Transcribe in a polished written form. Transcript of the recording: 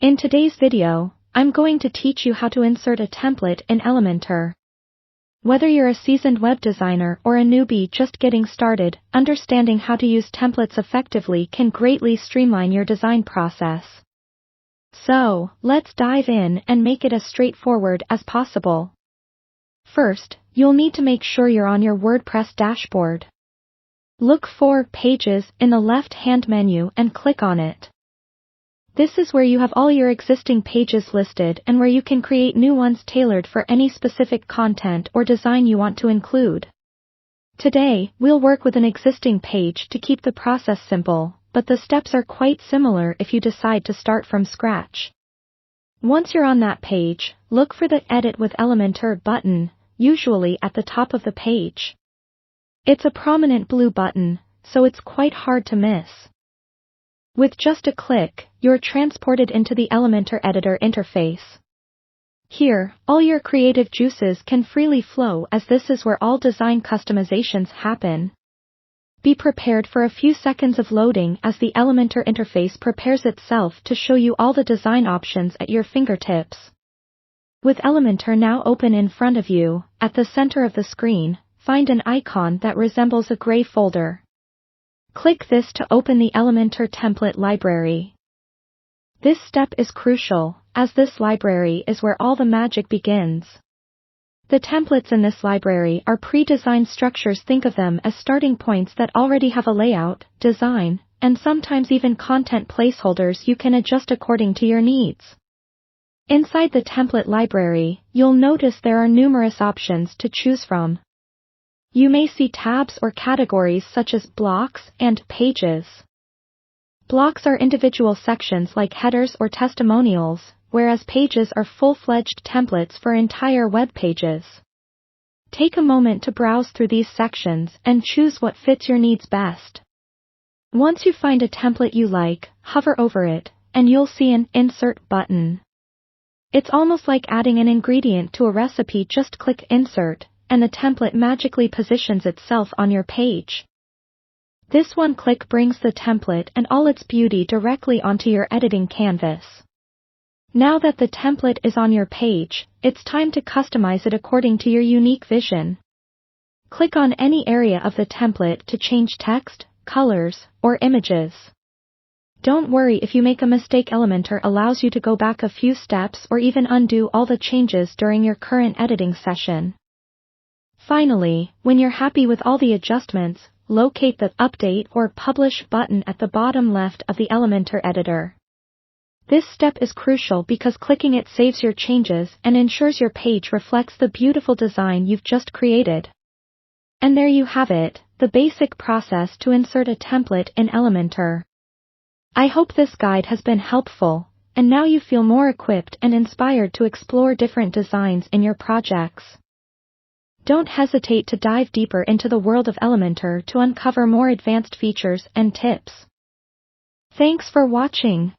In today's video, I'm going to teach you how to insert a template in Elementor. Whether you're a seasoned web designer or a newbie just getting started, understanding how to use templates effectively can greatly streamline your design process. So, let's dive in and make it as straightforward as possible. First, you'll need to make sure you're on your WordPress dashboard. Look for Pages in the left-hand menu and click on it. This is where you have all your existing pages listed and where you can create new ones tailored for any specific content or design you want to include. Today, we'll work with an existing page to keep the process simple, but the steps are quite similar if you decide to start from scratch. Once you're on that page, look for the Edit with Elementor button, usually at the top of the page. It's a prominent blue button, so it's quite hard to miss. With just a click, you're transported into the Elementor editor interface. Here, all your creative juices can freely flow as this is where all design customizations happen. Be prepared for a few seconds of loading as the Elementor interface prepares itself to show you all the design options at your fingertips. With Elementor now open in front of you, at the center of the screen, find an icon that resembles a gray folder. Click this to open the Elementor template library. This step is crucial, as this library is where all the magic begins. The templates in this library are pre-designed structures. Think of them as starting points that already have a layout, design, and sometimes even content placeholders you can adjust according to your needs. Inside the template library, you'll notice there are numerous options to choose from. You may see tabs or categories such as blocks and pages. Blocks are individual sections like headers or testimonials, whereas pages are full-fledged templates for entire web pages. Take a moment to browse through these sections and choose what fits your needs best. Once you find a template you like, hover over it, and you'll see an Insert button. It's almost like adding an ingredient to a recipe. Just click Insert, and the template magically positions itself on your page. This one click brings the template and all its beauty directly onto your editing canvas. Now that the template is on your page, it's time to customize it according to your unique vision. Click on any area of the template to change text, colors, or images. Don't worry if you make a mistake. Elementor allows you to go back a few steps or even undo all the changes during your current editing session. Finally, when you're happy with all the adjustments, locate the Update or Publish button at the bottom left of the Elementor editor. This step is crucial because clicking it saves your changes and ensures your page reflects the beautiful design you've just created. And there you have it, the basic process to insert a template in Elementor. I hope this guide has been helpful, and now you feel more equipped and inspired to explore different designs in your projects. Don't hesitate to dive deeper into the world of Elementor to uncover more advanced features and tips. Thanks for watching.